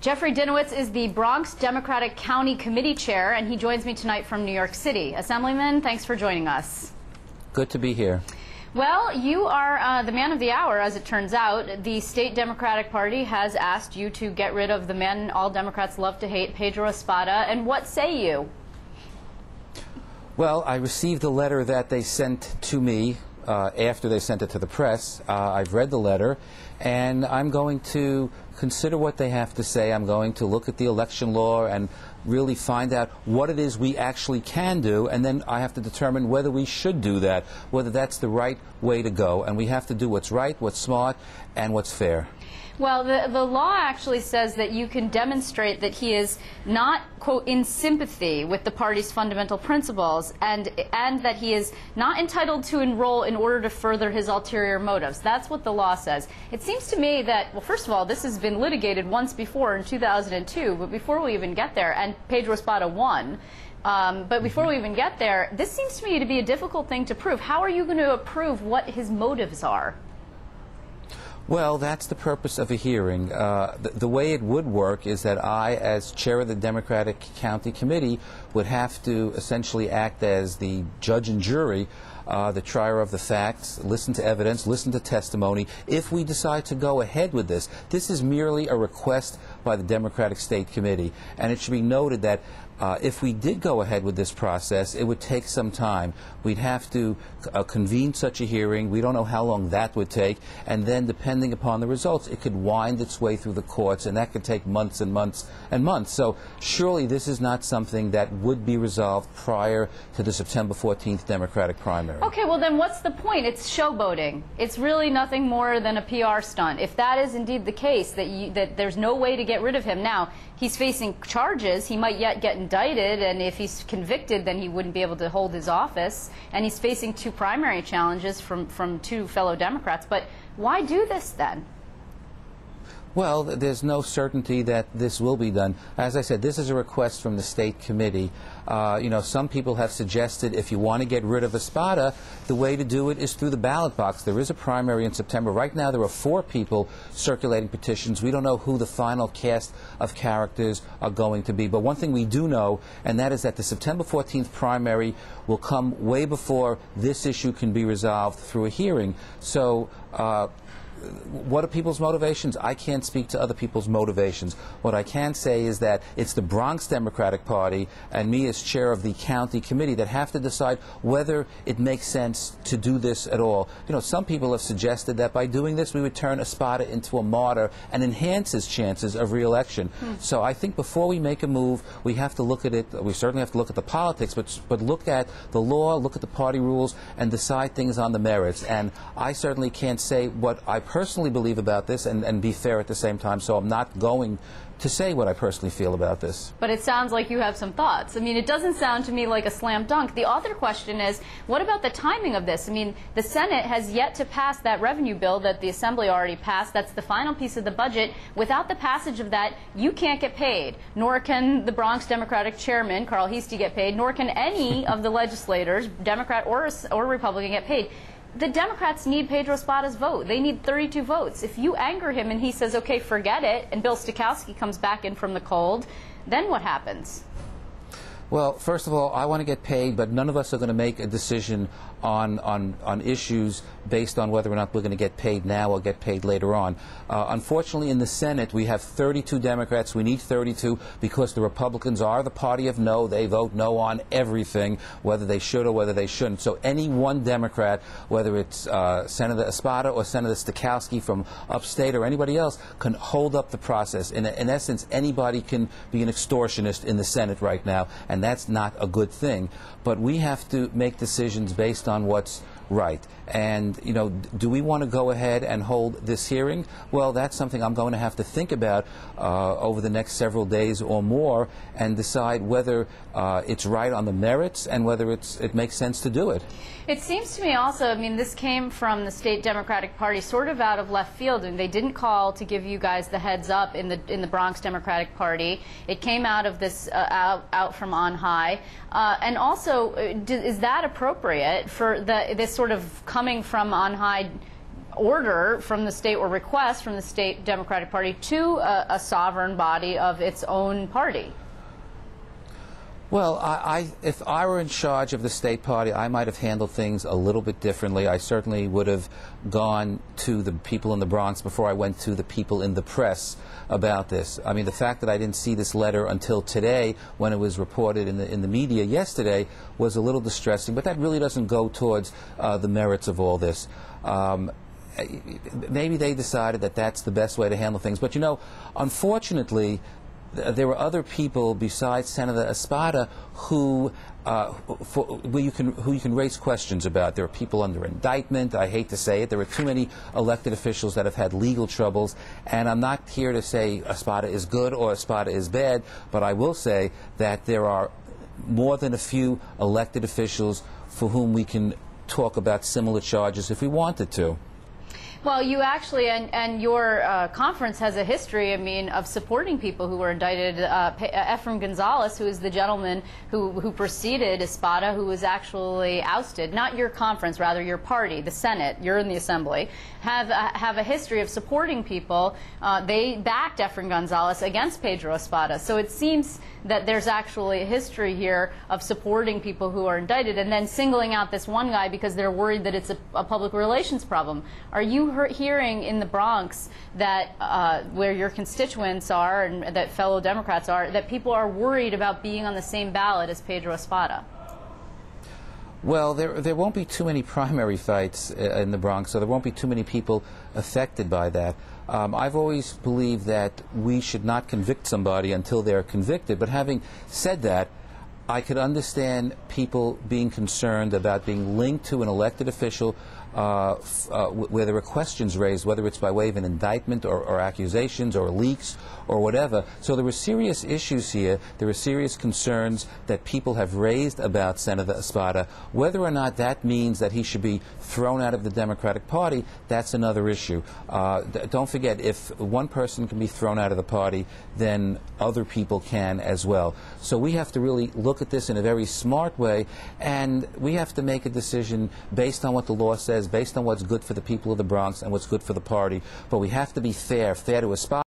Jeffrey Dinowitz is the Bronx Democratic County Committee Chair, and he joins me tonight from New York City. Assemblyman, thanks for joining us. Good to be here. Well, you are the man of the hour, as it turns out. The state Democratic Party has asked you to get rid of the man all Democrats love to hate, Pedro Espada, and what say you? Well, I received a letter that they sent to me after they sent it to the press. I've read the letter, and I'm going to consider what they have to say. I'm going to look at the election law and really find out what it is we actually can do, and then I have to determine whether we should do that, whether that's the right way to go. And we have to do what's right, what's smart, and what's fair. Well, the law actually says that you can demonstrate that he is not, quote, in sympathy with the party's fundamental principles, and that he is not entitled to enroll in order to further his ulterior motives. That's what the law says. It seems to me that, well, first of all, this has been litigated once before in 2002, but before we even get there, and Pedro Espada won. But before we even get there, this seems to me to be a difficult thing to prove. How are you going to prove what his motives are? Well, that's the purpose of a hearing. The way it would work is that I, as chair of the Democratic County Committee, would have to essentially act as the judge and jury, the trier of the facts, listen to evidence, listen to testimony. If we decide to go ahead with this, this is merely a request by the Democratic State Committee. And it should be noted that if we did go ahead with this process, it would take some time. We'd have to convene such a hearing. We don't know how long that would take. And then, depending upon the results, it could wind its way through the courts, and that could take months and months and months. So surely this is not something that would be resolved prior to the September 14th Democratic primary. Okay, well then what's the point? It's showboating. It's really nothing more than a PR stunt. If that is indeed the case, that there's no way to get rid of him now, he's facing charges. He might yet get indicted, and if he's convicted, then he wouldn't be able to hold his office. And he's facing two primary challenges from two fellow Democrats. But why do this then? Well, there's no certainty that this will be done. As I said, this is a request from the state committee. You know, some people have suggested if you want to get rid of Espada, the way to do it is through the ballot box. There is a primary in September. Right now, there are 4 people circulating petitions. We don't know who the final cast of characters are going to be. But one thing we do know, and that is that the September 14th primary will come way before this issue can be resolved through a hearing. So, what are people's motivations? I can't speak to other people's motivations. What I can say is that it's the Bronx Democratic Party and me as chair of the county committee that have to decide whether it makes sense to do this at all. You know, some people have suggested that by doing this we would turn Espada into a martyr and enhance his chances of re-election. So I think before we make a move, we have to look at it. We certainly have to look at the politics, but look at the law, look at the party rules, and decide things on the merits. And I certainly can't say what I personally believe about this and be fair at the same time, so I'm not going to say what I personally feel about this. But it sounds like you have some thoughts. I mean, it doesn't sound to me like a slam dunk. The other question is, what about the timing of this? I mean, the Senate has yet to pass that revenue bill that the Assembly already passed. That's the final piece of the budget. Without the passage of that, you can't get paid, nor can the Bronx Democratic Chairman, Carl Heastie, get paid, nor can any of the legislators, Democrat or Republican, get paid. The Democrats need Pedro Espada's vote. They need 32 votes. If you anger him and he says, okay, forget it, and Bill Stokowski comes back in from the cold, then what happens? Well, first of all, I want to get paid, but none of us are going to make a decision on issues based on whether or not we're going to get paid now or get paid later on. Unfortunately, in the Senate, we have 32 Democrats. We need 32 because the Republicans are the party of no. They vote no on everything, whether they should or whether they shouldn't. So any one Democrat, whether it's Senator Espada or Senator Stokowski from upstate or anybody else, can hold up the process. In essence, anybody can be an extortionist in the Senate right now, and that's not a good thing. But we have to make decisions based on what's right. And, you know, do we want to go ahead and hold this hearing? Well, that's something I'm going to have to think about over the next several days or more and decide whether it's right on the merits and whether it makes sense to do it. It seems to me also, I mean, this came from the state Democratic Party sort of out of left field, and they didn't call to give you guys the heads up in the Bronx Democratic Party. It came out of this, out from on high. And also, is that appropriate for this sort of coming from on high order from the state or request from the state Democratic Party to a sovereign body of its own party? Well, if I were in charge of the state party, I might have handled things a little bit differently. I certainly would have gone to the people in the Bronx before I went to the people in the press about this. I mean, the fact that I didn't see this letter until today, when it was reported in the media yesterday, was a little distressing. But that really doesn't go towards the merits of all this. Maybe they decided that that's the best way to handle things. But, you know, unfortunately, there were other people besides Senator Espada who you can raise questions about. There are people under indictment. I hate to say it. There are too many elected officials that have had legal troubles. And I'm not here to say Espada is good or Espada is bad, but I will say that there are more than a few elected officials for whom we can talk about similar charges if we wanted to. Well, you actually, and your conference has a history, I mean, of supporting people who were indicted. Efrain Gonzalez, who is the gentleman who preceded Espada, who was actually ousted. Not your conference, rather your party, the Senate, you're in the Assembly, have a history of supporting people. They backed Efrain Gonzalez against Pedro Espada. So it seems that there's actually a history here of supporting people who are indicted and then singling out this one guy because they're worried that it's a public relations problem. Are you hearing in the Bronx that where your constituents are and that fellow Democrats are, that people are worried about being on the same ballot as Pedro Espada? Well, there won't be too many primary fights in the Bronx, so there won't be too many people affected by that. I've always believed that we should not convict somebody until they're convicted, but having said that, I could understand people being concerned about being linked to an elected official where there are questions raised, whether it's by way of an indictment or accusations or leaks or whatever. So there were serious issues here. There were serious concerns that people have raised about Senator Espada. Whether or not that means that he should be thrown out of the Democratic Party, that's another issue. Don't forget, if one person can be thrown out of the party, then other people can as well. So we have to really look at this in a very smart way, and we have to make a decision based on what the law says, based on what's good for the people of the Bronx and what's good for the party. But we have to be fair to Espada.